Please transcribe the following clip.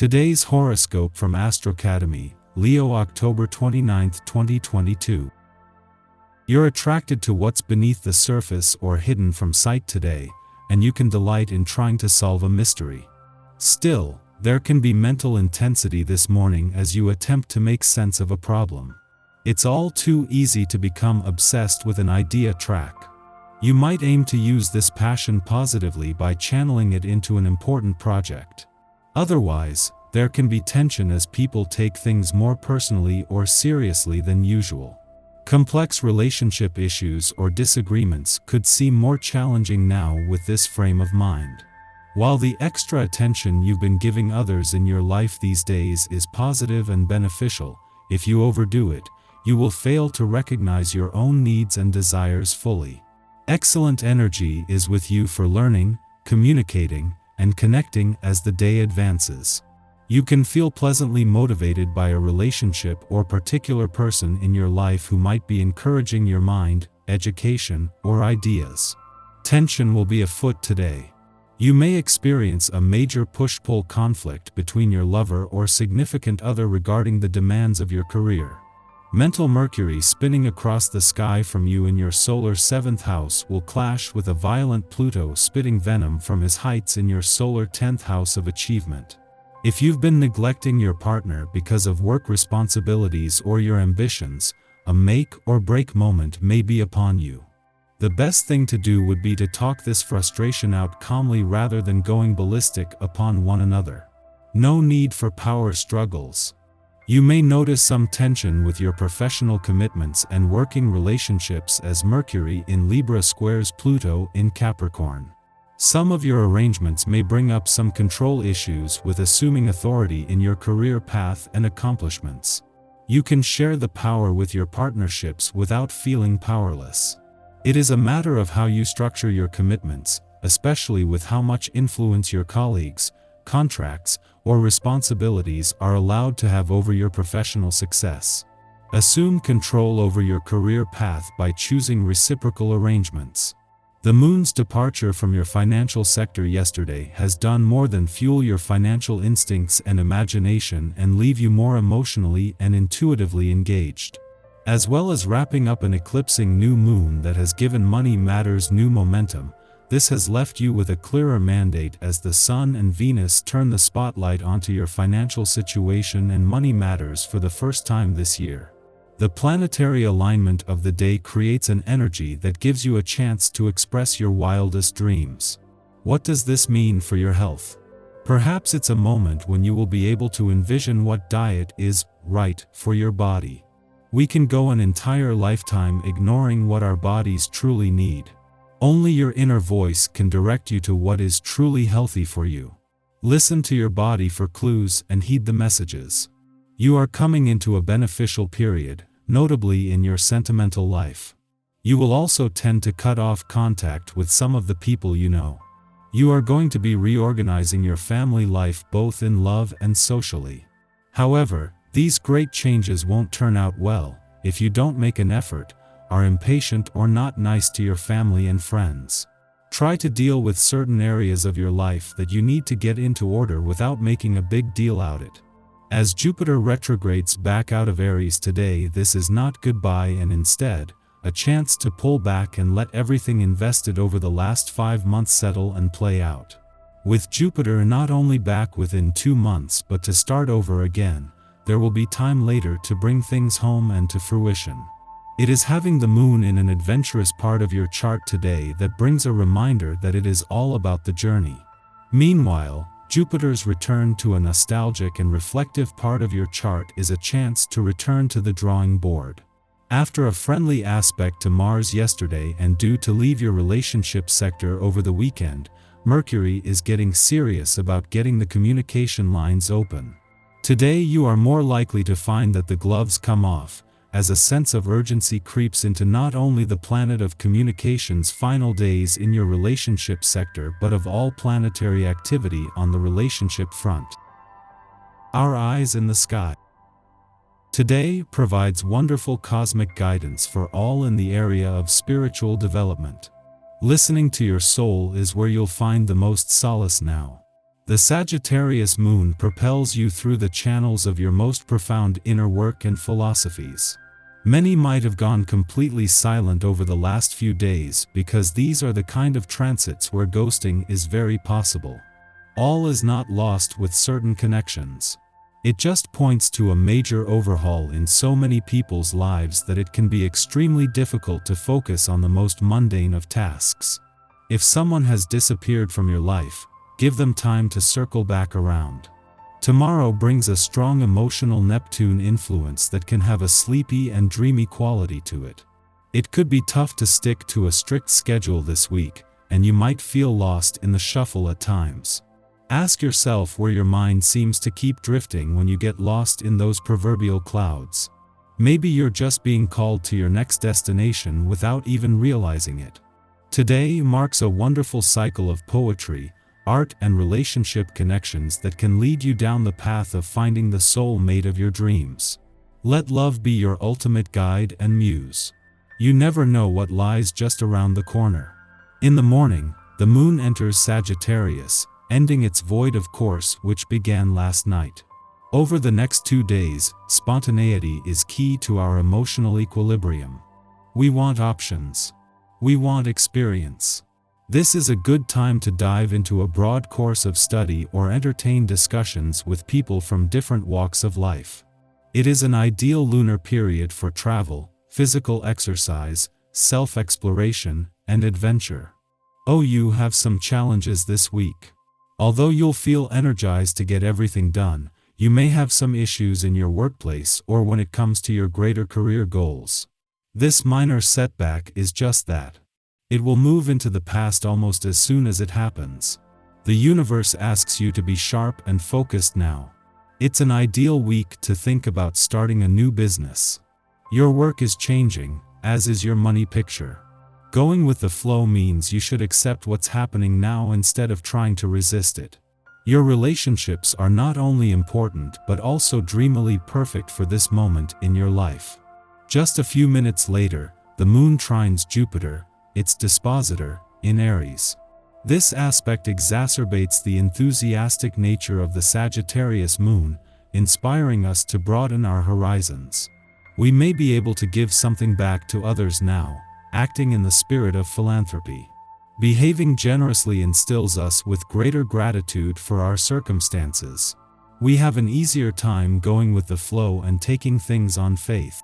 Today's horoscope from Astrocademy, Leo, October 29, 2022. You're attracted to what's beneath the surface or hidden from sight today, and you can delight in trying to solve a mystery. Still, there can be mental intensity this morning as you attempt to make sense of a problem. It's all too easy to become obsessed with an idea track. You might aim to use this passion positively by channeling it into an important project. Otherwise, there can be tension as people take things more personally or seriously than usual. Complex relationship issues or disagreements could seem more challenging now with this frame of mind. While the extra attention you've been giving others in your life these days is positive and beneficial, if you overdo it, you will fail to recognize your own needs and desires fully. Excellent energy is with you for learning, communicating, and connecting as the day advances. You can feel pleasantly motivated by a relationship or particular person in your life who might be encouraging your mind, education, or ideas. Tension will be afoot today. You may experience a major push-pull conflict between your lover or significant other regarding the demands of your career. Mental Mercury spinning across the sky from you in your solar 7th house will clash with a violent Pluto spitting venom from his heights in your solar 10th house of achievement. If you've been neglecting your partner because of work responsibilities or your ambitions, a make or break moment may be upon you. The best thing to do would be to talk this frustration out calmly rather than going ballistic upon one another. No need for power struggles. You may notice some tension with your professional commitments and working relationships as Mercury in Libra squares Pluto in Capricorn. Some of your arrangements may bring up some control issues with assuming authority in your career path and accomplishments. You can share the power with your partnerships without feeling powerless. It is a matter of how you structure your commitments, especially with how much influence your colleagues, contracts, or responsibilities are allowed to have over your professional success. Assume control over your career path by choosing reciprocal arrangements. The moon's departure from your financial sector yesterday has done more than fuel your financial instincts and imagination and leave you more emotionally and intuitively engaged. As well as wrapping up an eclipsing new moon that has given money matters new momentum, this has left you with a clearer mandate as the Sun and Venus turn the spotlight onto your financial situation and money matters for the first time this year. The planetary alignment of the day creates an energy that gives you a chance to express your wildest dreams. What does this mean for your health? Perhaps it's a moment when you will be able to envision what diet is right for your body. We can go an entire lifetime ignoring what our bodies truly need. Only your inner voice can direct you to what is truly healthy for you. Listen to your body for clues and heed the messages. You are coming into a beneficial period, notably in your sentimental life. You will also tend to cut off contact with some of the people you know. You are going to be reorganizing your family life both in love and socially. However, these great changes won't turn out well if you don't make an effort, are impatient or not nice to your family and friends. Try to deal with certain areas of your life that you need to get into order without making a big deal out of it. As Jupiter retrogrades back out of Aries today, this is not goodbye and instead, a chance to pull back and let everything invested over the last 5 months settle and play out. With Jupiter not only back within 2 months but to start over again, there will be time later to bring things home and to fruition. It is having the moon in an adventurous part of your chart today that brings a reminder that it is all about the journey. Meanwhile, Jupiter's return to a nostalgic and reflective part of your chart is a chance to return to the drawing board. After a friendly aspect to Mars yesterday and due to leave your relationship sector over the weekend, Mercury is getting serious about getting the communication lines open. Today you are more likely to find that the gloves come off, as a sense of urgency creeps into not only the planet of communication's final days in your relationship sector but of all planetary activity on the relationship front. Our eyes in the sky. Today provides wonderful cosmic guidance for all in the area of spiritual development. Listening to your soul is where you'll find the most solace now. The Sagittarius moon propels you through the channels of your most profound inner work and philosophies. Many might have gone completely silent over the last few days because these are the kind of transits where ghosting is very possible. All is not lost with certain connections. It just points to a major overhaul in so many people's lives that it can be extremely difficult to focus on the most mundane of tasks. If someone has disappeared from your life, give them time to circle back around. Tomorrow brings a strong emotional Neptune influence that can have a sleepy and dreamy quality to it. It could be tough to stick to a strict schedule this week, and you might feel lost in the shuffle at times. Ask yourself where your mind seems to keep drifting when you get lost in those proverbial clouds. Maybe you're just being called to your next destination without even realizing it. Today marks a wonderful cycle of poetry, art and relationship connections that can lead you down the path of finding the soul mate of your dreams. Let love be your ultimate guide and muse. You never know what lies just around the corner. In the morning, the moon enters Sagittarius, ending its void of course which began last night. Over the next 2 days, spontaneity is key to our emotional equilibrium. We want options. We want experience. This is a good time to dive into a broad course of study or entertain discussions with people from different walks of life. It is an ideal lunar period for travel, physical exercise, self-exploration, and adventure. Oh, you have some challenges this week. Although you'll feel energized to get everything done, you may have some issues in your workplace or when it comes to your greater career goals. This minor setback is just that. It will move into the past almost as soon as it happens. The universe asks you to be sharp and focused now. It's an ideal week to think about starting a new business. Your work is changing, as is your money picture. Going with the flow means you should accept what's happening now instead of trying to resist it. Your relationships are not only important but also dreamily perfect for this moment in your life. Just a few minutes later, the moon trines Jupiter, its dispositor, in Aries. This aspect exacerbates the enthusiastic nature of the Sagittarius moon, inspiring us to broaden our horizons. We may be able to give something back to others now, acting in the spirit of philanthropy. Behaving generously instills us with greater gratitude for our circumstances. We have an easier time going with the flow and taking things on faith.